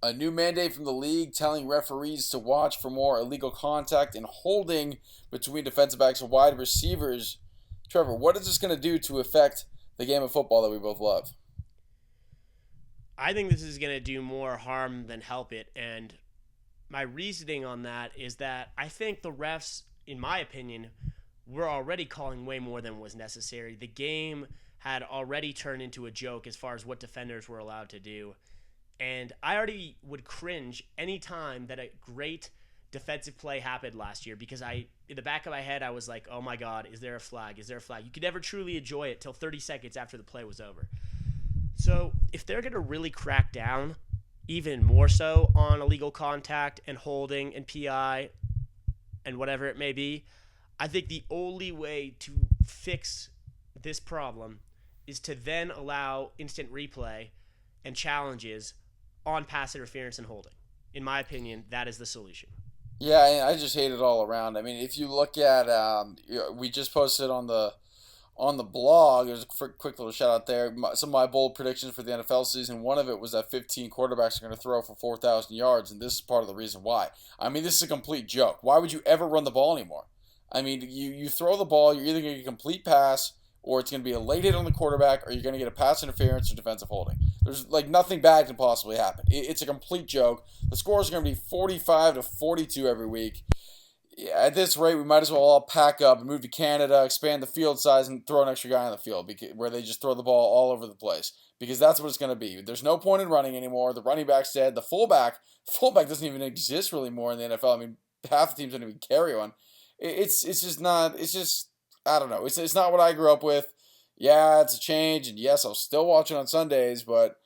A new mandate from the league telling referees to watch for more illegal contact and holding between defensive backs and wide receivers. Trevor, what is this going to do to affect the game of football that we both love? I think this is going to do more harm than help it. And my reasoning on that is that I think the refs, in my opinion, were already calling way more than was necessary. The game had already turned into a joke as far as what defenders were allowed to do. And I already would cringe any time that a great defensive play happened last year because in the back of my head, I was like, oh my God, is there a flag? Is there a flag? You could never truly enjoy it till 30 seconds after the play was over. So if they're going to really crack down even more so on illegal contact and holding and PI and whatever it may be, I think the only way to fix this problem is to then allow instant replay and challenges on pass interference and holding. In my opinion, that is the solution. Yeah, I just hate it all around. I mean, if you look at, we just posted on the blog. There's a quick little shout out there. Some of my bold predictions for the NFL season. One of it was that 15 quarterbacks are going to throw for 4,000 yards, and this is part of the reason why. I mean, this is a complete joke. Why would you ever run the ball anymore? I mean, you throw the ball, you're either going to get a complete pass, or it's going to be a late hit on the quarterback, or you're going to get a pass interference or defensive holding. There's like nothing bad can possibly happen. It's a complete joke. The scores are going to be 45-42 every week. Yeah, at this rate, we might as well all pack up and move to Canada, expand the field size, and throw an extra guy on the field where they just throw the ball all over the place. Because that's what it's going to be. There's no point in running anymore. The running back's dead. The fullback doesn't even exist really more in the NFL. I mean, half the teams don't even carry one. It's just not. It's just I don't know. It's not what I grew up with. Yeah, it's a change, and yes, I'll still watch it on Sundays. But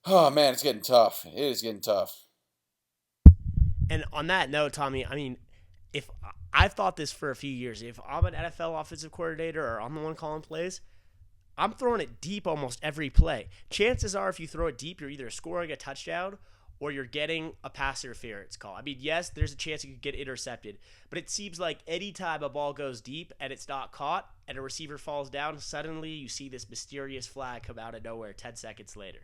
oh man, it's getting tough. It is getting tough. And on that note, Tommy, I mean, if I've thought this for a few years, if I'm an NFL offensive coordinator or I'm the one calling plays, I'm throwing it deep almost every play. Chances are, if you throw it deep, you're either scoring a touchdown or you're getting a pass interference call. I mean, yes, there's a chance you could get intercepted, but it seems like anytime a ball goes deep and it's not caught and a receiver falls down, suddenly you see this mysterious flag come out of nowhere 10 seconds later.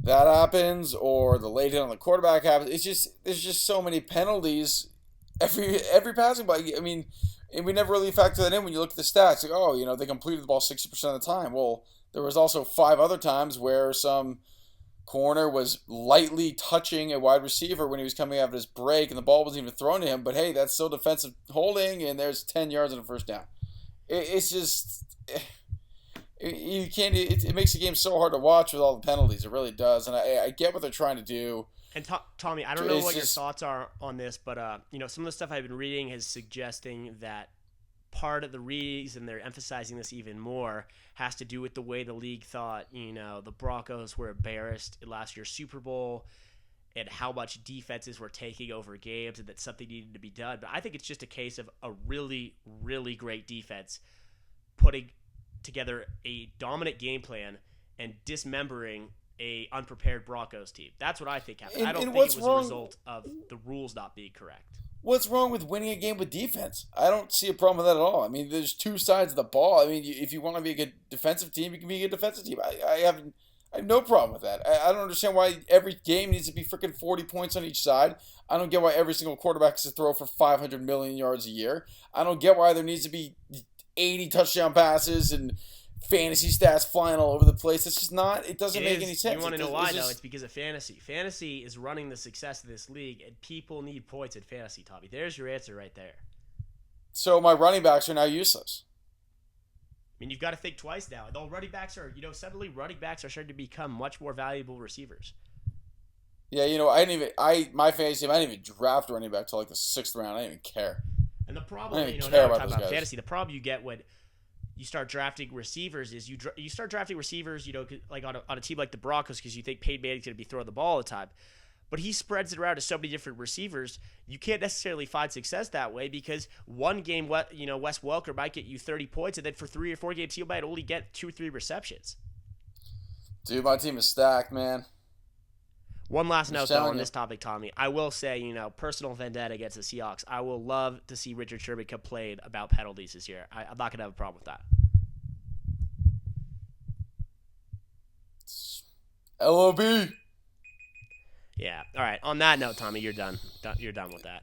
That happens, or the late hit on the quarterback happens. It's just there's just so many penalties every passing play. I mean, and we never really factor that in when you look at the stats. Like, oh, they completed the ball 60% of the time. Well, there was also five other times where some corner was lightly touching a wide receiver when he was coming out of his break, and the ball wasn't even thrown to him. But hey, that's still defensive holding, and there's 10 yards and a first down. It's just you can't. It makes the game so hard to watch with all the penalties. It really does, and I get what they're trying to do. And Tommy, I don't know It's what your just thoughts are on this, but some of the stuff I've been reading is suggesting that part of the reason they're emphasizing this even more has to do with the way the league thought, the Broncos were embarrassed in last year's Super Bowl and how much defenses were taking over games and that something needed to be done. But I think it's just a case of a really, really great defense putting together a dominant game plan and dismembering a unprepared Broncos team. That's what I think happened. I don't and think it what's was a wrong? result of the rules not being correct. What's wrong with winning a game with defense? I don't see a problem with that at all. I mean, there's two sides of the ball. I mean, if you want to be a good defensive team, you can be a good defensive team. I have no problem with that. I don't understand why every game needs to be freaking 40 points on each side. I don't get why every single quarterback has to throw for 500 million yards a year. I don't get why there needs to be 80 touchdown passes and fantasy stats flying all over the place. It's just not. It doesn't make any sense. You want to know It's why, though? just It's because of fantasy. Fantasy is running the success of this league, and people need points in fantasy, Tommy. There's your answer right there. so my running backs are now useless. I mean, you've got to think twice now. Though running backs are, suddenly running backs are starting to become much more valuable receivers. Yeah, I didn't even my fantasy team. I didn't even draft a running back till like the sixth round. I didn't even care. And the I problem, don't even now care we're about talking those about guys. fantasy. The problem you get when you start drafting receivers is you start drafting receivers, like on a team like the Broncos because you think Peyton Manning's going to be throwing the ball all the time. But he spreads it around to so many different receivers. You can't necessarily find success that way because one game, Wes Welker might get you 30 points, and then for 3 or 4 games, he might only get 2 or 3 receptions. Dude, my team is stacked, man. One last I'm note, just though, telling on you. this topic, Tommy. I will say, personal vendetta against the Seahawks. I will love to see Richard Sherman complain about penalties this year. I'm not going to have a problem with that. LOB. Yeah. All right. On that note, Tommy, you're done. You're done with that.